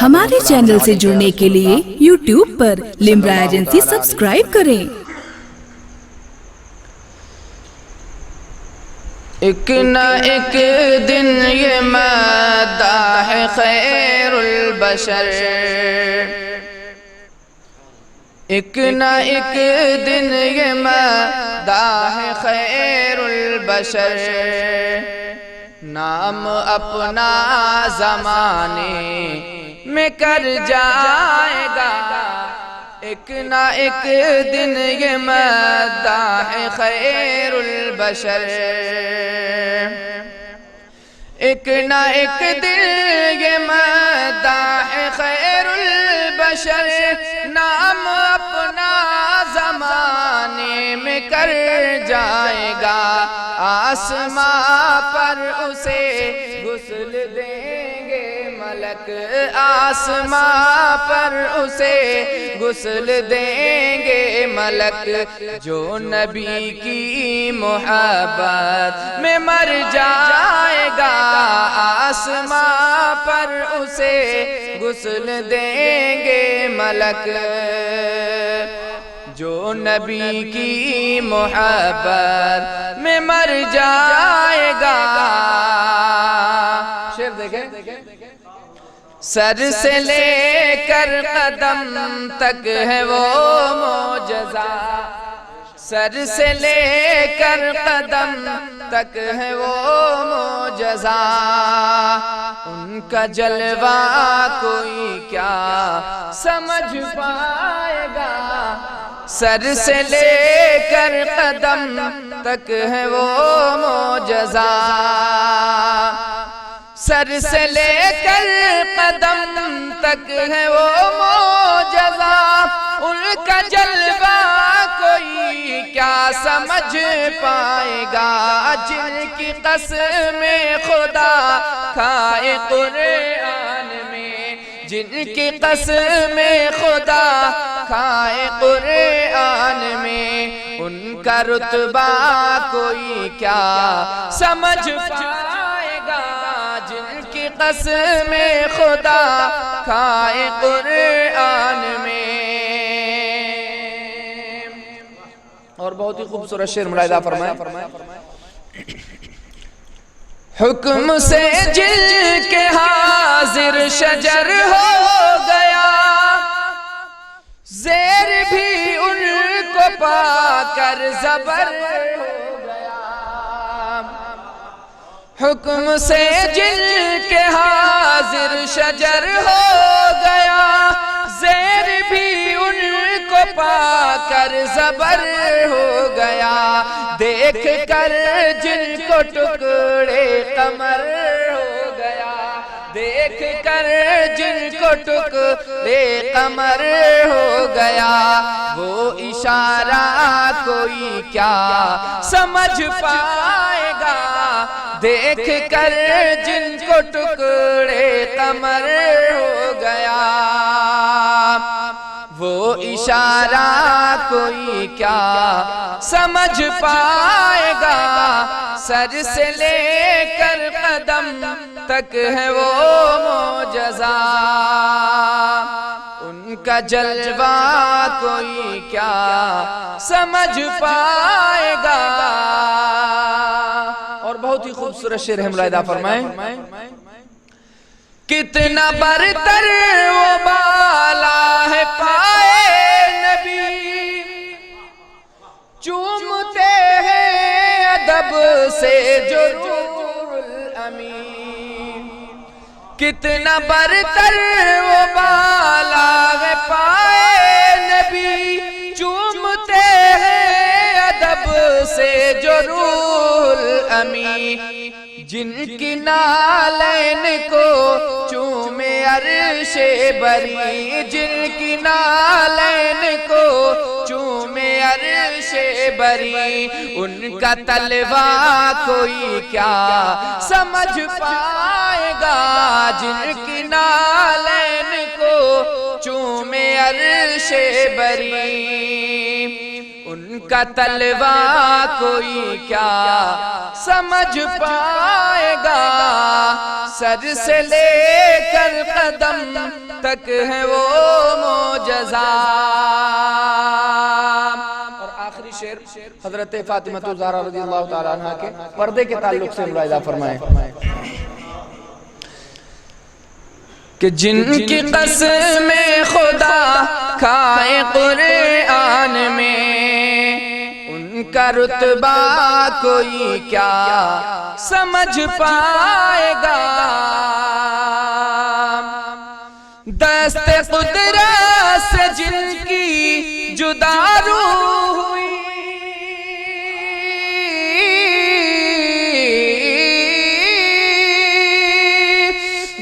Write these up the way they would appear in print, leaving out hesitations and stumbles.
ہمارے چینل سے جڑنے کے لیے یوٹیوب پر لمرا ایجنسی سبسکرائب کریں۔ ایک نہ ایک دن یہ مداح خیر البشر، ایک نہ ایک دن یہ مداح خیر البشر، نام اپنا زمانے میں کر جائے گا۔ ایک نہ ایک دن یہ مداح خیر البشر، ایک نہ ایک دن یہ مداح خیر البشر، نام اپنا زمانے میں کر جائے گا۔ آسماں پر اسے غسل دیں گے ملک، آسماں پر اسے غسل دیں گے ملک، جو نبی کی محبت میں مر جائے گا۔ آسماں پر اسے غسل دیں گے ملک، جو نبی کی محبت میں مر جائے گا۔ شعر دیکھیں، سر سے لے کر قدم تک ہے وہ معجزہ، سر سے لے کر قدم تک ہے وہ معجزہ، ان کا جلوہ کوئی کیا سمجھ پائے گا۔ سر سے لے کر قدم تک ہے وہ معجزہ، سر سے لے کر قدم تک ہے وہ معجزہ، ان کا جلوہ کوئی کیا سمجھ پائے گا۔ جن کی قسم خدا کھائے قرآن میں، جن کی قسم خدا کھائے قرآن میں، ان کا رتبہ کوئی کیا سمجھ پائے گا۔ جن کی قسم خدا کھائے قرآن میں۔ اور بہت ہی خوبصورت شعر ملاحظہ فرمائیں، حکم سے جل کے حاضر شجر ہو گیا، زیر بھی ان کو پا کر زبر ہو گیا۔ حکم سے جل کے حاضر شجر ہو گیا، زیر بھی ان کو پا کر زبر ہو گیا۔ دیکھ کر جن کو ٹکڑے قمر ہو گیا، دیکھ کر جن کو ٹکڑے قمر ہو گیا، وہ اشارہ کوئی کیا سمجھ پائے گا۔ دیکھ کر جن کو ٹکڑے قمر ہو گیا، وہ اشارہ کوئی کیا سمجھ پائے گا۔ سر سے لے کر قدم تک ہے وہ معجزہ، ان کا جلوہ کوئی کیا سمجھ پائے گا۔ اور بہت ہی خوبصورت شعر ہے، ملاحظہ فرمائیں، کتنا برتر وہ بالا ہے پائے نبی، چومتے ہیں ادب سے جو روح الامین۔ کتنا برتر وہ بالا ہے پائے نبی، چومتے ہیں ادب سے جو روح الامین۔ جن کی نالین کو چومے عرش بری، جن کی نالین کو چومے عرش بری، ان کا تلوہ کوئی کیا سمجھ پائے گا۔ جن کی نالین کو چومے عرش بری، ان کا طلبہ کوئی کیا سمجھ پائے گا، سر سے لے کر قدم تک ہے وہ معجزہ۔ اور آخری شعر حضرت فاطمہ الزہرا رضی اللہ تعالیٰ عنہ کے پردے کے تعلق سے ملاحظہ فرمائیں کہ جن کی قسم خدا کھائے قرآن میں، ان کا رتبہ کوئی کیا سمجھ پائے گا، دست قدرت سے جن کی جدا روح ہوئی،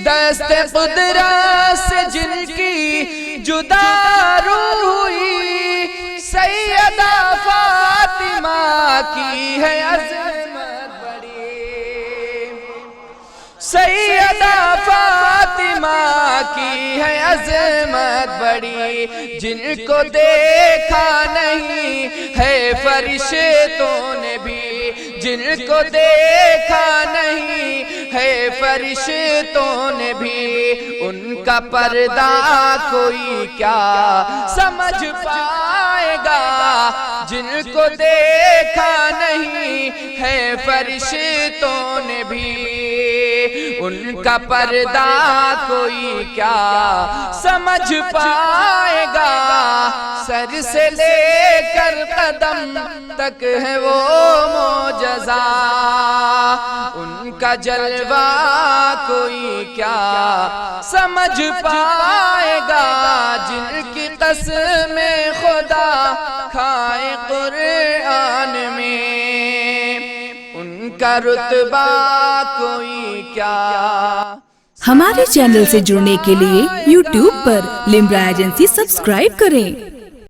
دست قدرت سے جن کی جدا روح ہوئی، سیدہ فاطمہ کی ہے عظمت بڑی، سیدہ فاطمہ کی ہے عظمت بڑی، جن کو دیکھا نہیں ہے فرشتوں نے بھی، جن کو دیکھا نہیں ہے فرشتوں نے بھی، ان کا پردہ کوئی کیا سمجھ پائے گا، جن کو دیکھا نہیں ہے فرشتوں نے بھی، ان کا پردہ کوئی کیا سمجھ پائے گا، سر سے لے کر قدم تک ہے وہ معجزہ، ان کا جلوہ کوئی کیا سمجھ پائے گا، جن کی قسم خدا کھائے قرآن میں، ان کا رتبہ کوئی کیا۔ ہمارے چینل سے جڑنے کے لیے YouTube پر لمرا ایجنسی سبسکرائب کریں۔